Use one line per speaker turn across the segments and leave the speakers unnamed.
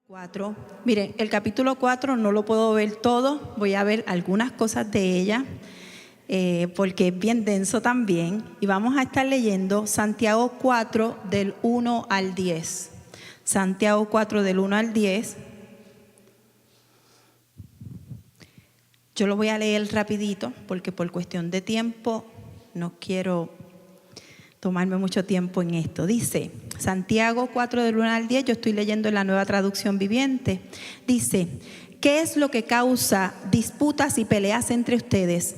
4. Mire, el capítulo 4 no lo puedo ver todo, voy a ver algunas cosas de ella, porque es bien denso también. Y vamos a estar leyendo Santiago 4 del 1 al 10. Santiago 4 del 1 al 10. Yo lo voy a leer rapidito, porque por cuestión de tiempo no quiero tomarme mucho tiempo en esto. Dice Santiago 4 del 1 al 10, yo estoy leyendo en la Nueva Traducción Viviente. Dice: ¿qué es lo que causa disputas y peleas entre ustedes?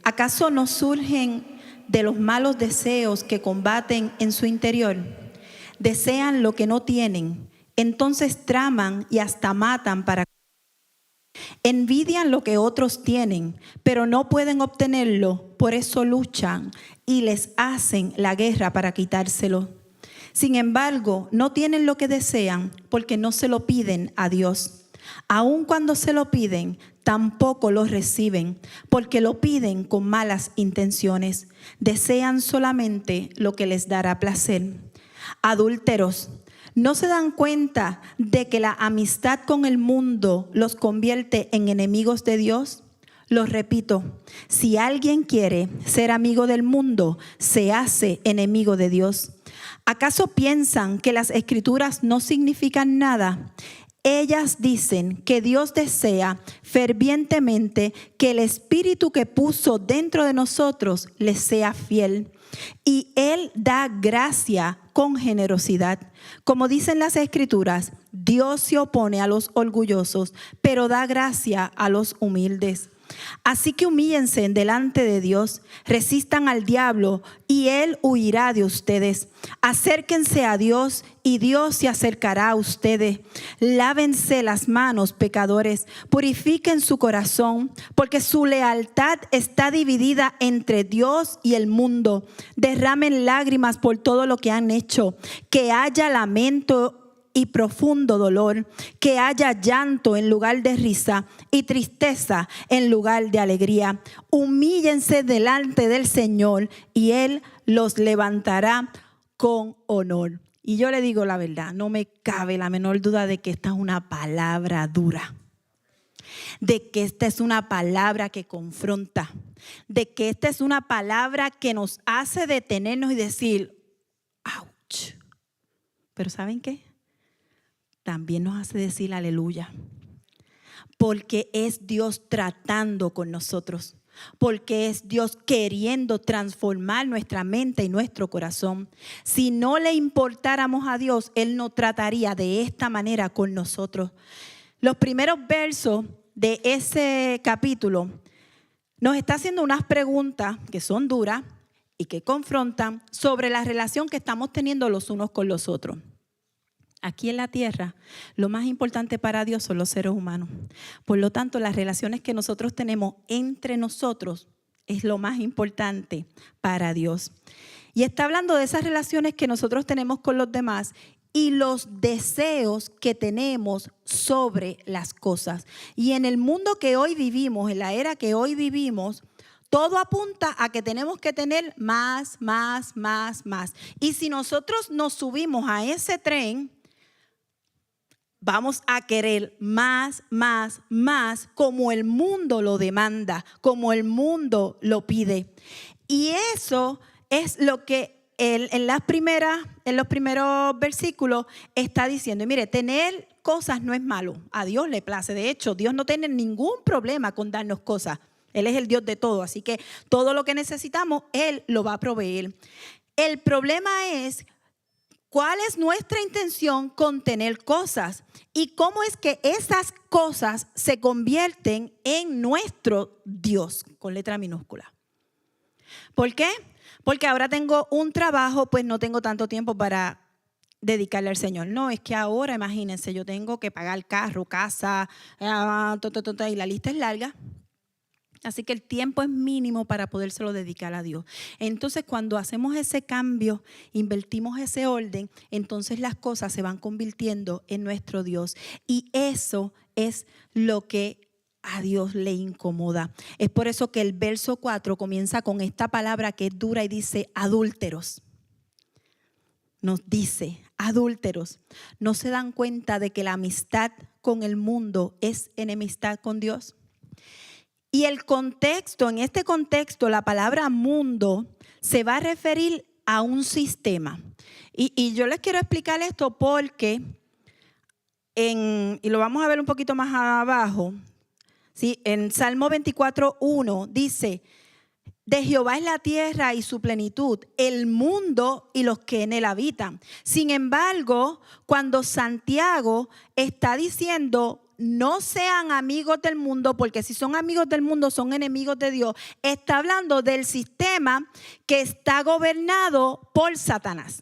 ¿Acaso no surgen de los malos deseos que combaten en su interior? Desean lo que no tienen, entonces traman y hasta matan para... Envidian lo que otros tienen, pero no pueden obtenerlo, por eso luchan y les hacen la guerra para quitárselo. Sin embargo, no tienen lo que desean porque no se lo piden a Dios. Aun cuando se lo piden, tampoco lo reciben porque lo piden con malas intenciones. Desean solamente lo que les dará placer. Adúlteros, ¿no se dan cuenta de que la amistad con el mundo los convierte en enemigos de Dios? Los repito, si alguien quiere ser amigo del mundo, se hace enemigo de Dios. ¿Acaso piensan que las Escrituras no significan nada? Ellas dicen que Dios desea fervientemente que el Espíritu que puso dentro de nosotros les sea fiel. Y Él da gracia con generosidad. Como dicen las Escrituras, Dios se opone a los orgullosos, pero da gracia a los humildes. Así que humíllense delante de Dios, resistan al diablo y él huirá de ustedes. Acérquense a Dios y Dios se acercará a ustedes. Lávense las manos, pecadores, purifiquen su corazón, porque su lealtad está dividida entre Dios y el mundo. Derramen lágrimas por todo lo que han hecho, que haya lamento y profundo dolor, que haya llanto en lugar de risa y tristeza en lugar de alegría. Humíllense delante del Señor y Él los levantará con honor. Y yo le digo la verdad, no me cabe la menor duda de que esta es una palabra dura, de que esta es una palabra que confronta, de que esta es una palabra que nos hace detenernos y decir, ¡ouch! Pero ¿saben qué? También nos hace decir aleluya, porque es Dios tratando con nosotros, porque es Dios queriendo transformar nuestra mente y nuestro corazón. Si no le importáramos a Dios, Él no trataría de esta manera con nosotros. Los primeros versos de ese capítulo nos está haciendo unas preguntas que son duras y que confrontan sobre la relación que estamos teniendo los unos con los otros. Aquí en la tierra, lo más importante para Dios son los seres humanos. Por lo tanto, las relaciones que nosotros tenemos entre nosotros es lo más importante para Dios. Y está hablando de esas relaciones que nosotros tenemos con los demás y los deseos que tenemos sobre las cosas. Y en el mundo que hoy vivimos, en la era que hoy vivimos, todo apunta a que tenemos que tener más. Y si nosotros nos subimos a ese tren, vamos a querer más, como el mundo lo demanda, como el mundo lo pide. Y eso es lo que él en los primeros versículos está diciendo. Y mire, tener cosas no es malo, a Dios le place. De hecho, Dios no tiene ningún problema con darnos cosas. Él es el Dios de todo, así que todo lo que necesitamos, Él lo va a proveer. El problema es ¿cuál es nuestra intención con tener cosas? ¿Y cómo es que esas cosas se convierten en nuestro Dios, con letra minúscula? ¿Por qué? Porque ahora tengo un trabajo, pues no tengo tanto tiempo para dedicarle al Señor. No, es que ahora, imagínense, yo tengo que pagar carro, casa, y la lista es larga. Así que el tiempo es mínimo para podérselo dedicar a Dios. Entonces, cuando hacemos ese cambio, invertimos ese orden, entonces las cosas se van convirtiendo en nuestro Dios. Y eso es lo que a Dios le incomoda. Es por eso que el verso 4 comienza con esta palabra que es dura y dice adúlteros. Nos dice adúlteros, ¿no se dan cuenta de que la amistad con el mundo es enemistad con Dios? Y el contexto, en este contexto, la palabra mundo se va a referir a un sistema. Y yo les quiero explicar esto porque, y lo vamos a ver un poquito más abajo, ¿sí? En Salmo 24:1 dice: de Jehová es la tierra y su plenitud, el mundo y los que en él habitan. Sin embargo, cuando Santiago está diciendo no sean amigos del mundo, porque si son amigos del mundo son enemigos de Dios, está hablando del sistema que está gobernado por Satanás.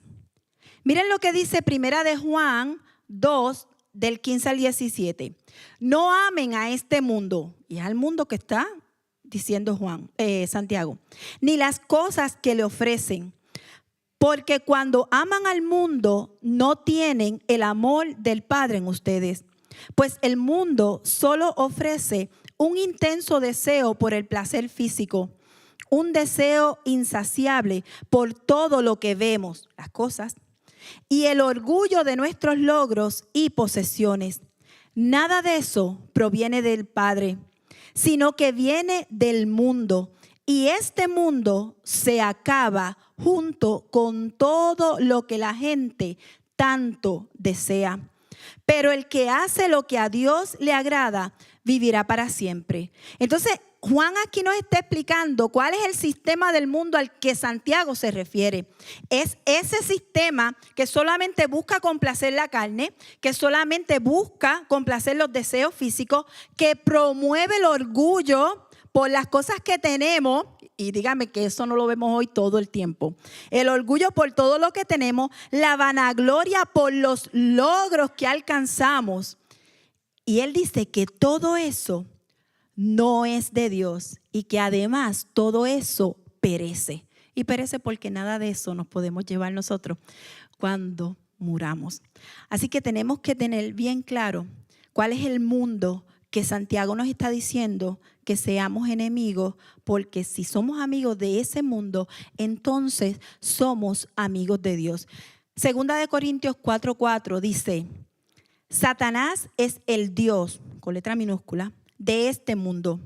Miren lo que dice Primera de Juan 2, del 15 al 17. No amen a este mundo, y al mundo que está diciendo Santiago, ni las cosas que le ofrecen, porque cuando aman al mundo no tienen el amor del Padre en ustedes, pues el mundo solo ofrece un intenso deseo por el placer físico, un deseo insaciable por todo lo que vemos, las cosas, y el orgullo de nuestros logros y posesiones. Nada de eso proviene del Padre, sino que viene del mundo, y este mundo se acaba junto con todo lo que la gente tanto desea. Pero el que hace lo que a Dios le agrada, vivirá para siempre. Entonces, Juan aquí nos está explicando cuál es el sistema del mundo al que Santiago se refiere. Es ese sistema que solamente busca complacer la carne, que solamente busca complacer los deseos físicos, que promueve el orgullo por las cosas que tenemos. Y dígame que eso no lo vemos hoy todo el tiempo. El orgullo por todo lo que tenemos, la vanagloria por los logros que alcanzamos. Y él dice que todo eso no es de Dios y que además todo eso perece. Y perece porque nada de eso nos podemos llevar nosotros cuando muramos. Así que tenemos que tener bien claro cuál es el mundo que Santiago nos está diciendo que seamos enemigos, porque si somos amigos de ese mundo, entonces somos amigos de Dios. Segunda de Corintios 4:4 dice: Satanás es el Dios, con letra minúscula, de este mundo.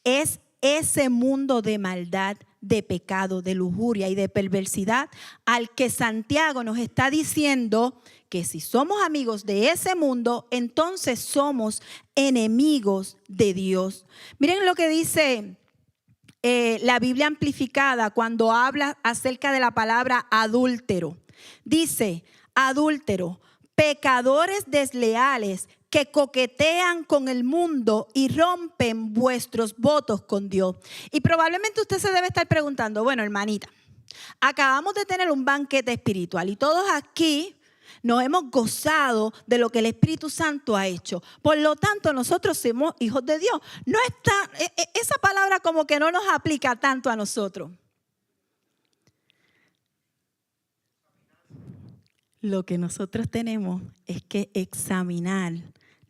Es ese mundo de maldad, de pecado, de lujuria y de perversidad al que Santiago nos está diciendo que si somos amigos de ese mundo, entonces somos enemigos de Dios. Miren lo que dice la Biblia amplificada cuando habla acerca de la palabra adúltero. Dice: adúltero, pecadores desleales que coquetean con el mundo y rompen vuestros votos con Dios. Y probablemente usted se debe estar preguntando: bueno, hermanita, acabamos de tener un banquete espiritual y todos aquí nos hemos gozado de lo que el Espíritu Santo ha hecho. Por lo tanto, nosotros somos hijos de Dios. No está, esa palabra como que no nos aplica tanto a nosotros. Lo que nosotros tenemos es que examinar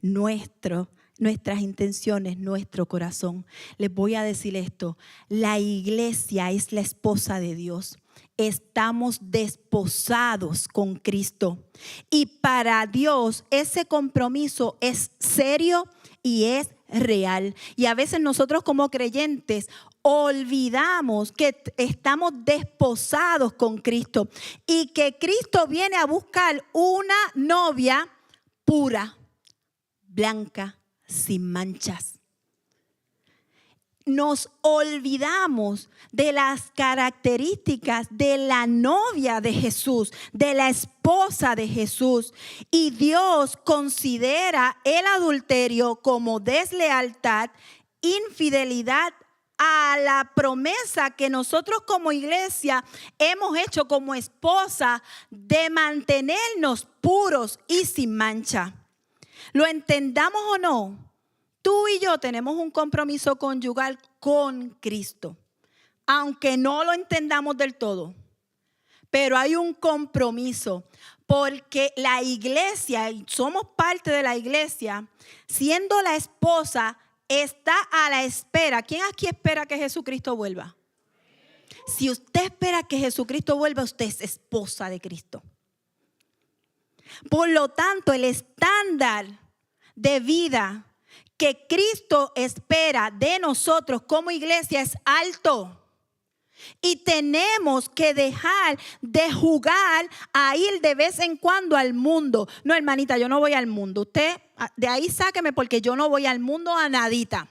nuestras intenciones, nuestro corazón. Les voy a decir esto: la iglesia es la esposa de Dios. Estamos desposados con Cristo. Y para Dios ese compromiso es serio y es real. Y a veces nosotros como creyentes olvidamos que estamos desposados con Cristo y que Cristo viene a buscar una novia pura, blanca, sin manchas. Nos olvidamos de las características de la novia de Jesús, de la esposa de Jesús. Y Dios considera el adulterio como deslealtad, infidelidad a la promesa que nosotros como iglesia hemos hecho como esposa de mantenernos puros y sin mancha. Lo entendamos o no, tú y yo tenemos un compromiso conyugal con Cristo, aunque no lo entendamos del todo, pero hay un compromiso porque la iglesia, y somos parte de la iglesia, siendo la esposa, está a la espera. ¿Quién aquí espera que Jesucristo vuelva? Si usted espera que Jesucristo vuelva, usted es esposa de Cristo. Por lo tanto, el estándar de vida que Cristo espera de nosotros como iglesia es alto. Y tenemos que dejar de jugar a ir de vez en cuando al mundo. No, hermanita, yo no voy al mundo. Usted de ahí sáqueme porque yo no voy al mundo a nadita.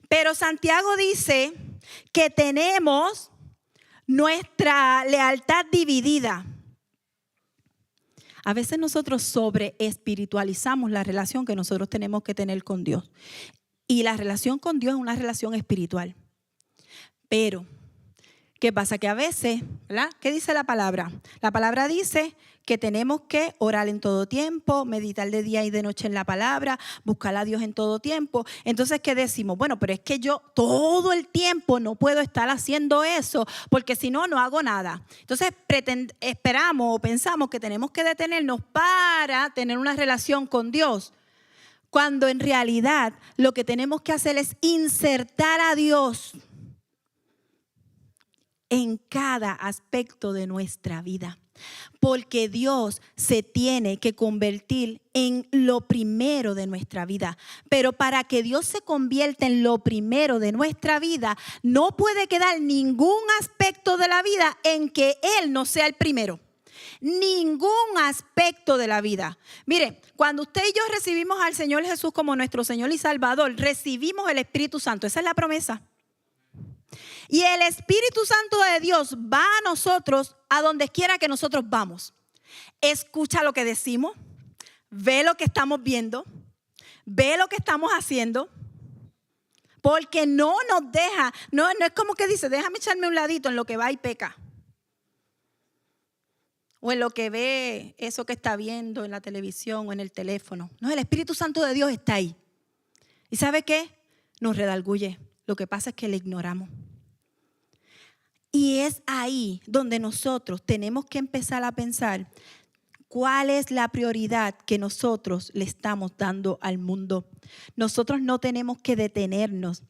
Pero Santiago dice que tenemos nuestra lealtad dividida. A veces nosotros sobreespiritualizamos la relación que nosotros tenemos que tener con Dios. Y la relación con Dios es una relación espiritual. Pero, ¿qué pasa? Que a veces, ¿verdad? ¿Qué dice la palabra? La palabra dice que tenemos que orar en todo tiempo, meditar de día y de noche en la palabra, buscar a Dios en todo tiempo. Entonces, ¿qué decimos? Bueno, pero es que yo todo el tiempo no puedo estar haciendo eso porque si no, no hago nada. Entonces, esperamos o pensamos que tenemos que detenernos para tener una relación con Dios, cuando en realidad lo que tenemos que hacer es insertar a Dios en cada aspecto de nuestra vida. Porque Dios se tiene que convertir en lo primero de nuestra vida. Pero para que Dios se convierta en lo primero de nuestra vida, no puede quedar ningún aspecto de la vida en que Él no sea el primero. Ningún aspecto de la vida. Mire, cuando usted y yo recibimos al Señor Jesús como nuestro Señor y Salvador, recibimos el Espíritu Santo. Esa es la promesa. Y el Espíritu Santo de Dios va a nosotros a donde quiera que nosotros vamos. Escucha lo que decimos, ve lo que estamos viendo, ve lo que estamos haciendo, porque no nos deja, no es como que dice, déjame echarme un ladito en lo que va y peca. O en lo que ve eso que está viendo en la televisión o en el teléfono. No, el Espíritu Santo de Dios está ahí. ¿Y sabe qué? Nos redarguye. Lo que pasa es que le ignoramos. Y es ahí donde nosotros tenemos que empezar a pensar cuál es la prioridad que nosotros le estamos dando al mundo. Nosotros no tenemos que detenernos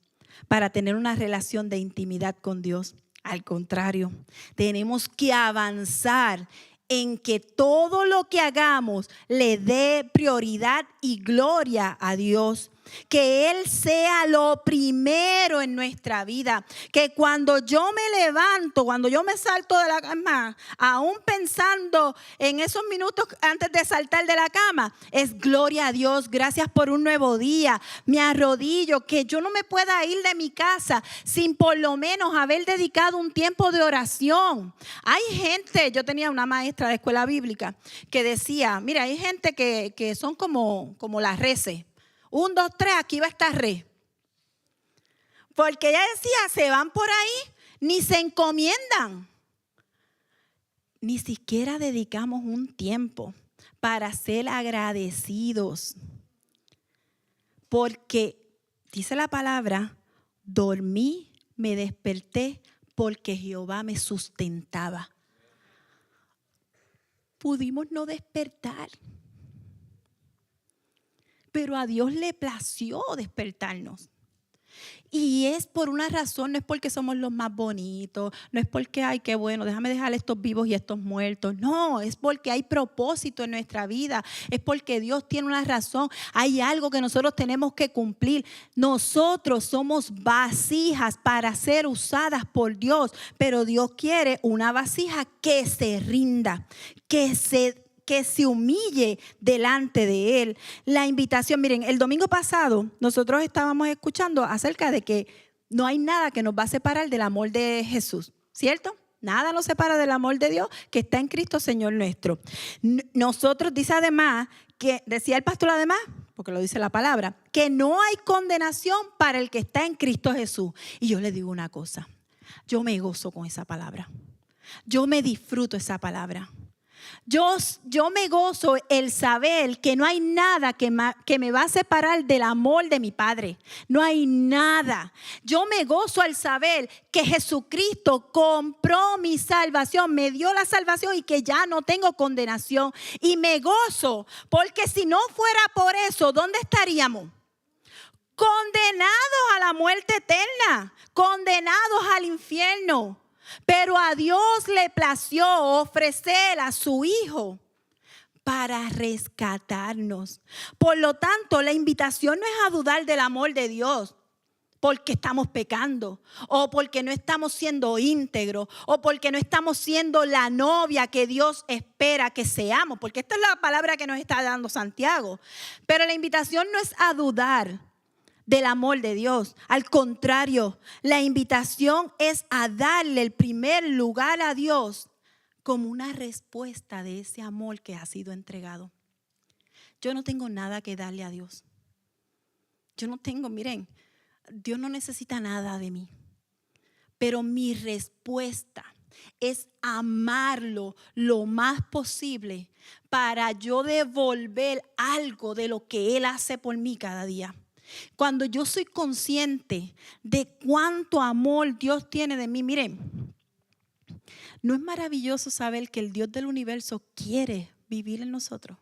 para tener una relación de intimidad con Dios. Al contrario, tenemos que avanzar en que todo lo que hagamos le dé prioridad y gloria a Dios. Que Él sea lo primero en nuestra vida. Que cuando yo me levanto, cuando yo me salto de la cama, aún pensando en esos minutos antes de saltar de la cama, es gloria a Dios, gracias por un nuevo día. Me arrodillo, que yo no me pueda ir de mi casa sin por lo menos haber dedicado un tiempo de oración. Hay gente, yo tenía una maestra de escuela bíblica que decía, mira, hay gente que son como las reces. 1, 2, 3, aquí va a estar re. Porque ella decía, se van por ahí, ni se encomiendan. Ni siquiera dedicamos un tiempo para ser agradecidos. Porque, dice la palabra, dormí, me desperté porque Jehová me sustentaba. Pudimos no despertar. Pero a Dios le plació despertarnos. Y es por una razón, no es porque somos los más bonitos, no es porque, ay, qué bueno, déjame dejar estos vivos y estos muertos. No, es porque hay propósito en nuestra vida, es porque Dios tiene una razón, hay algo que nosotros tenemos que cumplir. Nosotros somos vasijas para ser usadas por Dios, pero Dios quiere una vasija que se rinda, que se humille delante de Él. La invitación, miren, el domingo pasado nosotros estábamos escuchando acerca de que no hay nada que nos va a separar del amor de Jesús, ¿cierto? Nada nos separa del amor de Dios que está en Cristo Señor nuestro. Nosotros, dice además, que decía el pastor además, porque lo dice la palabra, que no hay condenación para el que está en Cristo Jesús. Y yo le digo una cosa, yo me gozo con esa palabra, yo me disfruto esa palabra. Yo me gozo el saber que no hay nada que me va a separar del amor de mi Padre. No hay nada. Yo me gozo al saber que Jesucristo compró mi salvación, me dio la salvación y que ya no tengo condenación. Y me gozo porque si no fuera por eso, ¿dónde estaríamos? Condenados a la muerte eterna, condenados al infierno. Pero a Dios le plació ofrecer a su Hijo para rescatarnos. Por lo tanto, la invitación no es a dudar del amor de Dios porque estamos pecando, o porque no estamos siendo íntegros, o porque no estamos siendo la novia que Dios espera que seamos, porque esta es la palabra que nos está dando Santiago. Pero la invitación no es a dudar del amor de Dios. Al contrario, la invitación es a darle el primer lugar a Dios como una respuesta de ese amor que ha sido entregado. Yo no tengo nada que darle a Dios. Miren, Dios no necesita nada de mí. Pero mi respuesta es amarlo lo más posible para yo devolver algo de lo que Él hace por mí cada día. Cuando yo soy consciente de cuánto amor Dios tiene de mí, miren, ¿no es maravilloso saber que el Dios del universo quiere vivir en nosotros?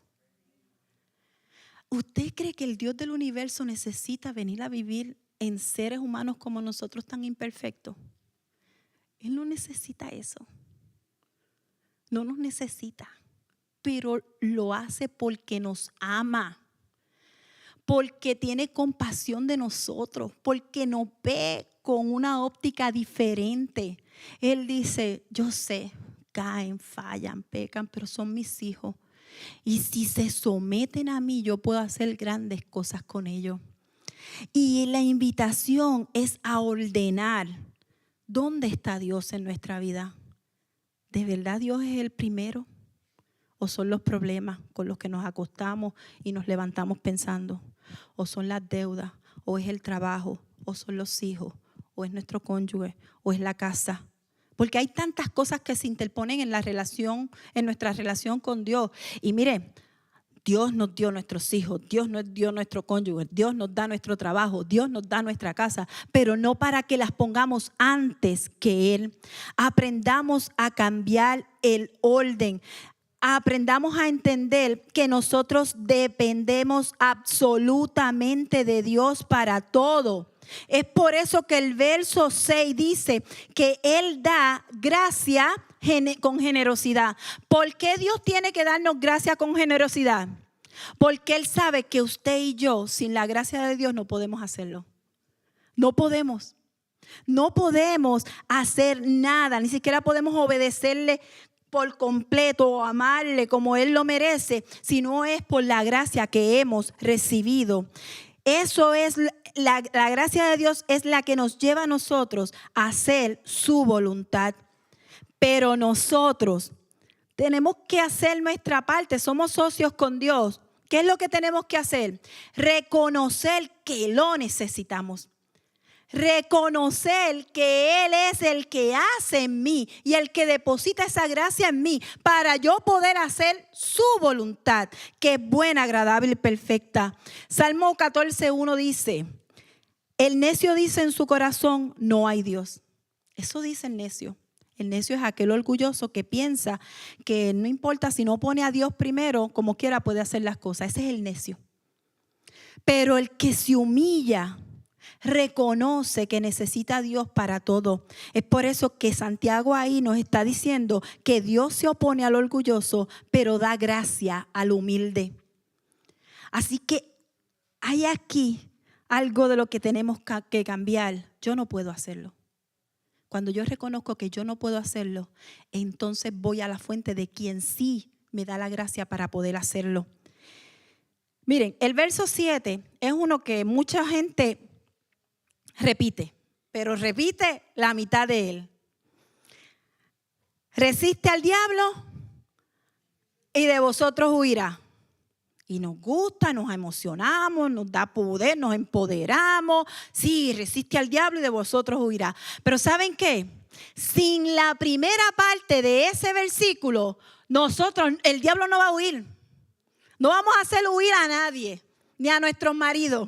¿Usted cree que el Dios del universo necesita venir a vivir en seres humanos como nosotros tan imperfectos? Él no necesita eso. No nos necesita, pero lo hace porque nos ama, porque tiene compasión de nosotros, porque nos ve con una óptica diferente. Él dice, yo sé, caen, fallan, pecan, pero son mis hijos. Y si se someten a mí, yo puedo hacer grandes cosas con ellos. Y la invitación es a ordenar. ¿Dónde está Dios en nuestra vida? ¿De verdad Dios es el primero? ¿O son los problemas con los que nos acostamos y nos levantamos pensando? ¿O son las deudas? ¿O es el trabajo? ¿O son los hijos? ¿O es nuestro cónyuge? ¿O es la casa? Porque hay tantas cosas que se interponen en nuestra relación con Dios. Y mire, Dios nos dio nuestros hijos, Dios nos dio nuestro cónyuge, Dios nos da nuestro trabajo, Dios nos da nuestra casa, pero no para que las pongamos antes que Él. Aprendamos a cambiar el orden. Aprendamos a entender que nosotros dependemos absolutamente de Dios para todo. Es por eso que el verso 6 dice que Él da gracia con generosidad. ¿Por qué Dios tiene que darnos gracia con generosidad? Porque Él sabe que usted y yo, sin la gracia de Dios, no podemos hacerlo. No podemos. No podemos hacer nada, ni siquiera podemos obedecerle por completo o amarle como Él lo merece, si no es por la gracia que hemos recibido. Eso es la gracia de Dios, es la que nos lleva a nosotros a hacer su voluntad. Pero nosotros tenemos que hacer nuestra parte, somos socios con Dios. ¿Qué es lo que tenemos que hacer? Reconocer que lo necesitamos. Reconocer que Él es el que hace en mí y el que deposita esa gracia en mí para yo poder hacer su voluntad, que es buena, agradable y perfecta. Salmo 14:1 dice, el necio dice en su corazón, no hay Dios. Eso dice el necio. El necio es aquel orgulloso que piensa que no importa si no pone a Dios primero, como quiera puede hacer las cosas. Ese es el necio. Pero el que se humilla, reconoce que necesita a Dios para todo. Es por eso que Santiago ahí nos está diciendo que Dios se opone al orgulloso, pero da gracia al humilde. Así que hay aquí algo de lo que tenemos que cambiar. Yo no puedo hacerlo. Cuando yo reconozco que yo no puedo hacerlo, entonces voy a la fuente de quien sí me da la gracia para poder hacerlo. Miren, el verso 7 es uno que mucha gente repite, pero repite la mitad de él. Resiste al diablo y de vosotros huirá. Y nos gusta, nos emocionamos, nos da poder, nos empoderamos. Sí, resiste al diablo y de vosotros huirá. Pero ¿saben qué? Sin la primera parte de ese versículo, el diablo no va a huir. No vamos a hacer huir a nadie, ni a nuestros maridos.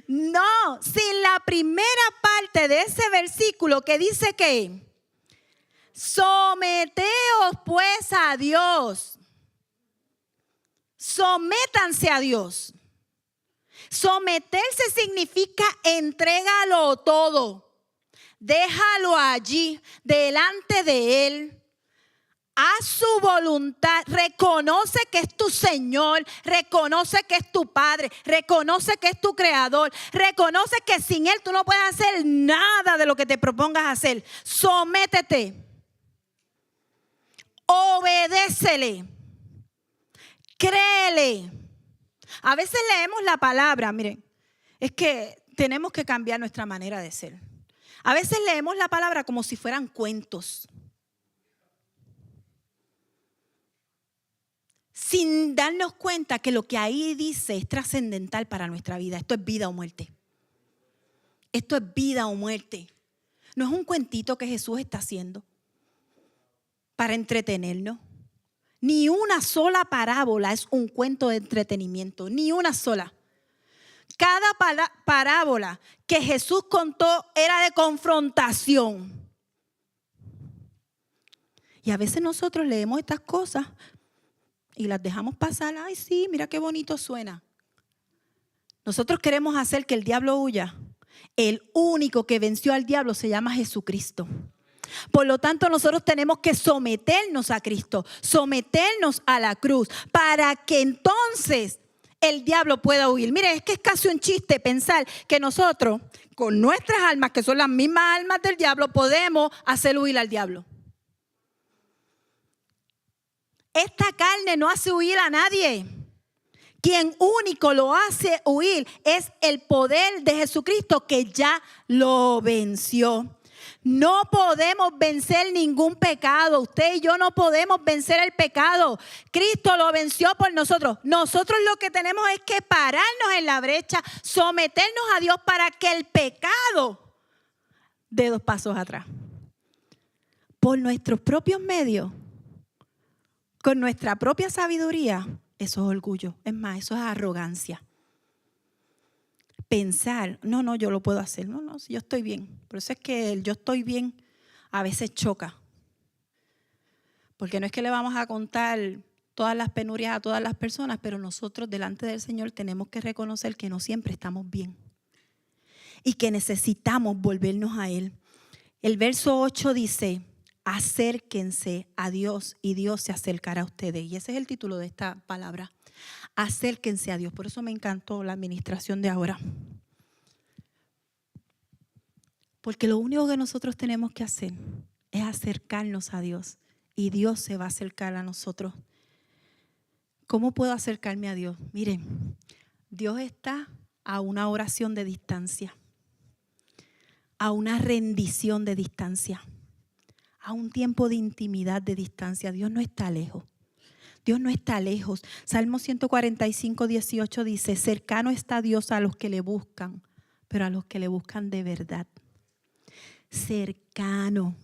No, sin la primera parte de ese versículo que dice que someteos pues a Dios. Sométanse a Dios. Someterse significa entrégalo todo. Déjalo allí, delante de Él. haz su voluntad, reconoce que es tu Señor, reconoce que es tu Padre, reconoce que es tu Creador, reconoce que sin Él tú no puedes hacer nada de lo que te propongas hacer. Sométete, obedécele, créele. A veces leemos la palabra, miren, es que tenemos que cambiar nuestra manera de ser. A veces leemos la palabra como si fueran cuentos, sin darnos cuenta que lo que ahí dice es trascendental para nuestra vida. Esto es vida o muerte. Esto es vida o muerte. No es un cuentito que Jesús está haciendo para entretenernos. Ni una sola parábola es un cuento de entretenimiento, ni una sola. Cada parábola que Jesús contó era de confrontación. Y a veces nosotros leemos estas cosas y las dejamos pasar. Ay, sí, mira qué bonito suena. Nosotros queremos hacer que el diablo huya. El único que venció al diablo se llama Jesucristo. Por lo tanto, nosotros tenemos que someternos a Cristo, someternos a la cruz, para que entonces el diablo pueda huir. Mire, es que es casi un chiste pensar que nosotros, con nuestras almas, que son las mismas almas del diablo, podemos hacer huir al diablo. Esta carne no hace huir a nadie. Quien único lo hace huir es el poder de Jesucristo, que ya lo venció. No podemos vencer ningún pecado. Usted y yo no podemos vencer el pecado. Cristo lo venció por nosotros. Nosotros lo que tenemos es que pararnos en la brecha, someternos a Dios para que el pecado dé 2 pasos atrás. Por nuestros propios medios, con nuestra propia sabiduría, eso es orgullo. Es más, eso es arrogancia. Pensar, no, yo lo puedo hacer. No, si yo estoy bien. Por eso es que el yo estoy bien a veces choca. Porque no es que le vamos a contar todas las penurias a todas las personas, pero nosotros delante del Señor tenemos que reconocer que no siempre estamos bien y que necesitamos volvernos a Él. El verso 8 dice: acérquense a Dios y Dios se acercará a ustedes. Y ese es el título de esta palabra. Acérquense a Dios. Por eso me encantó la administración de ahora. Porque lo único que nosotros tenemos que hacer es acercarnos a Dios y Dios se va a acercar a nosotros. ¿Cómo puedo acercarme a Dios? Miren, Dios está a una oración de distancia, a una rendición de distancia, a un tiempo de intimidad de distancia. Dios no está lejos. Dios no está lejos. Salmo 145, 18 dice: cercano está Dios a los que le buscan, pero a los que le buscan de verdad. Cercano.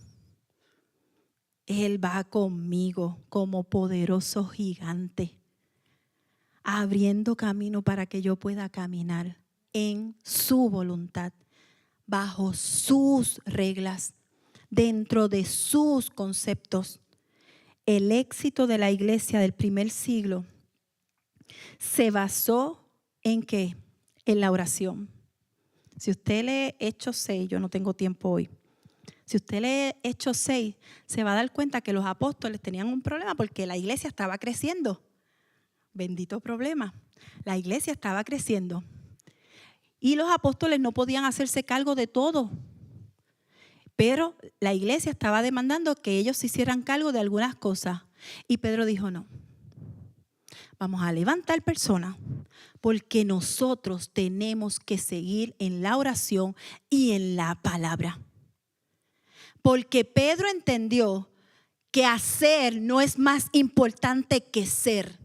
Él va conmigo como poderoso gigante, abriendo camino para que yo pueda caminar en su voluntad, bajo sus reglas, dentro de sus conceptos. El éxito de la iglesia del primer siglo se basó ¿en qué? En la oración. Si usted lee Hechos 6, yo no tengo tiempo hoy. Si usted lee Hechos 6, se va a dar cuenta que los apóstoles tenían un problema porque la iglesia estaba creciendo. Bendito problema. La iglesia estaba creciendo. Y los apóstoles no podían hacerse cargo de todo. Pero la iglesia estaba demandando que ellos se hicieran cargo de algunas cosas. Y Pedro dijo: no, vamos a levantar personas porque nosotros tenemos que seguir en la oración y en la palabra. Porque Pedro entendió que hacer no es más importante que ser.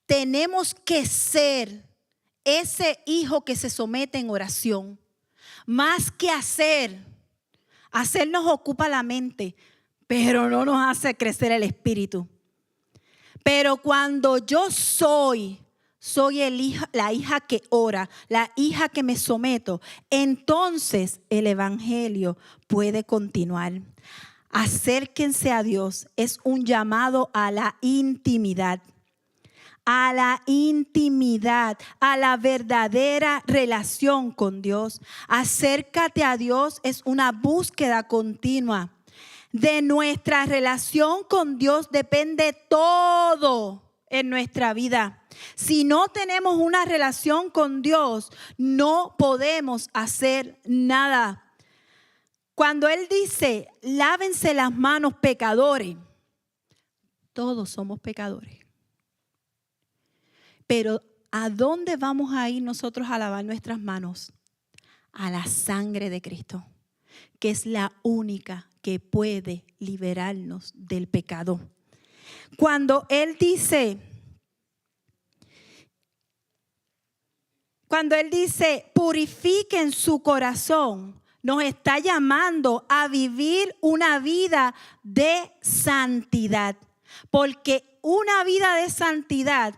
Tenemos que ser ese hijo que se somete en oración. Más que hacer. Hacer nos ocupa la mente, pero no nos hace crecer el espíritu. Pero cuando yo soy la hija que ora, la hija que me someto, entonces el evangelio puede continuar. Acérquense a Dios es un llamado a la intimidad. A la intimidad, a la verdadera relación con Dios. Acércate a Dios es una búsqueda continua De nuestra relación con Dios depende todo en nuestra vida. Si no tenemos una relación con Dios, no podemos hacer nada. Cuando Él dice, lávense las manos pecadores, todos somos pecadores. Pero ¿a dónde vamos a ir nosotros a lavar nuestras manos? A la sangre de Cristo, que es la única que puede liberarnos del pecado. Cuando Él dice, purifiquen su corazón, nos está llamando a vivir una vida de santidad. Porque una vida de santidad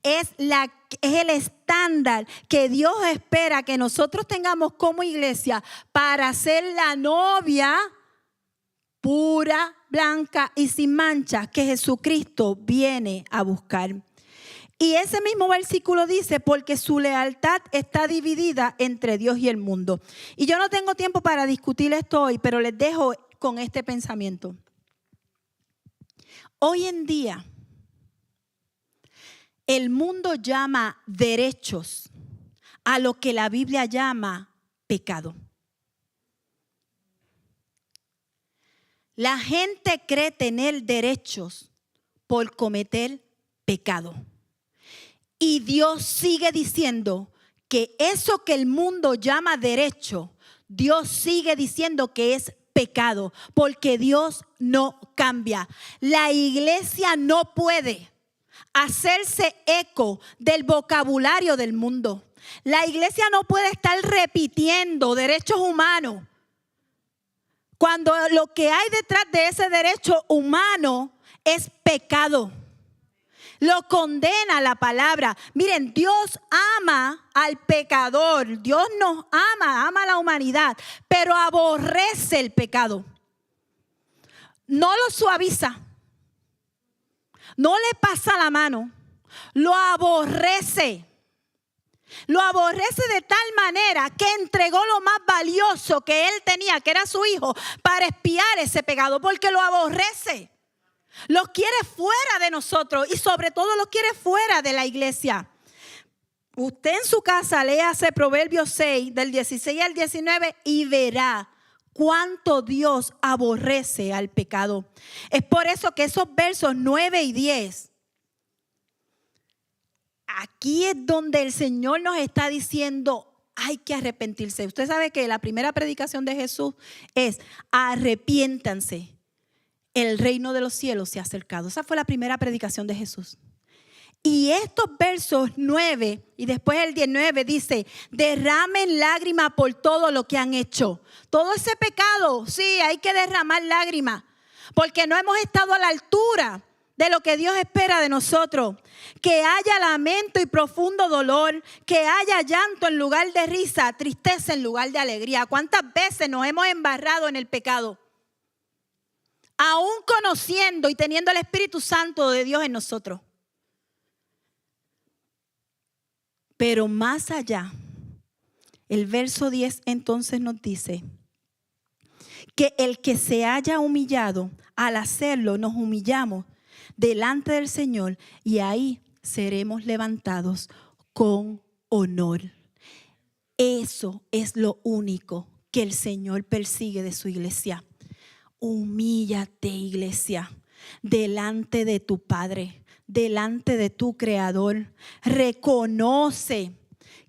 es el estándar que Dios espera que nosotros tengamos como iglesia para ser la novia pura, blanca y sin mancha que Jesucristo viene a buscar. Y ese mismo versículo dice, porque su lealtad está dividida entre Dios y el mundo. Y yo no tengo tiempo para discutir esto hoy, pero les dejo con este pensamiento. Hoy en día, el mundo llama derechos a lo que la Biblia llama pecado. La gente cree tener derechos por cometer pecado. Y Dios sigue diciendo que eso que el mundo llama derecho, Dios sigue diciendo que es pecado, porque Dios no cambia. La iglesia no puede hacerse eco del vocabulario del mundo. La iglesia no puede estar repitiendo derechos humanos cuando lo que hay detrás de ese derecho humano es pecado. Lo condena la palabra. Miren, Dios ama al pecador. Dios nos ama a la humanidad, pero aborrece el pecado. No lo suaviza. No le pasa la mano. Lo aborrece. Lo aborrece de tal manera que entregó lo más valioso que él tenía, que era su hijo, para expiar ese pecado, porque lo aborrece. Los quiere fuera de nosotros y sobre todo los quiere fuera de la iglesia. Usted en su casa léase Proverbios 6 del 16 al 19 y verá cuánto Dios aborrece al pecado. Es por eso que esos versos 9 y 10, aquí es donde el Señor nos está diciendo, hay que arrepentirse. Usted sabe que la primera predicación de Jesús es arrepiéntanse. El reino de los cielos se ha acercado. Esa fue la primera predicación de Jesús. Y estos versos 9 y después el 19 dice, derramen lágrimas por todo lo que han hecho. Todo ese pecado, sí, hay que derramar lágrimas, porque no hemos estado a la altura de lo que Dios espera de nosotros. Que haya lamento y profundo dolor, que haya llanto en lugar de risa, tristeza en lugar de alegría. ¿Cuántas veces nos hemos embarrado en el pecado? Aún conociendo y teniendo el Espíritu Santo de Dios en nosotros. Pero más allá, el verso 10 entonces nos dice que el que se haya humillado, al hacerlo nos humillamos delante del Señor y ahí seremos levantados con honor. Eso es lo único que el Señor persigue de su iglesia. Humíllate, iglesia, delante de tu Padre, delante de tu Creador. Reconoce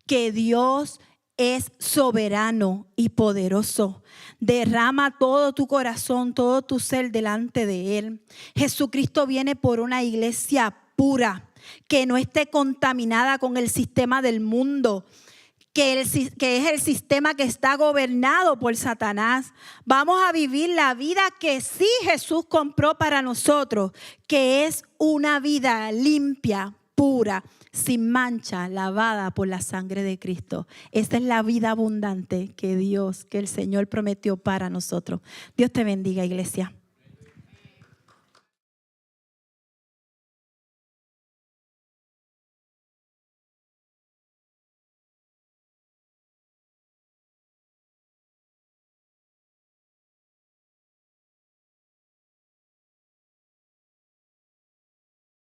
que Dios es soberano y poderoso. Derrama todo tu corazón, todo tu ser delante de Él. Jesucristo viene por una iglesia pura, que no esté contaminada con el sistema del mundo, que es el sistema que está gobernado por Satanás. Vamos a vivir la vida que sí Jesús compró para nosotros, que es una vida limpia, pura, sin mancha, lavada por la sangre de Cristo. Esta es la vida abundante que el Señor prometió para nosotros. Dios te bendiga, iglesia.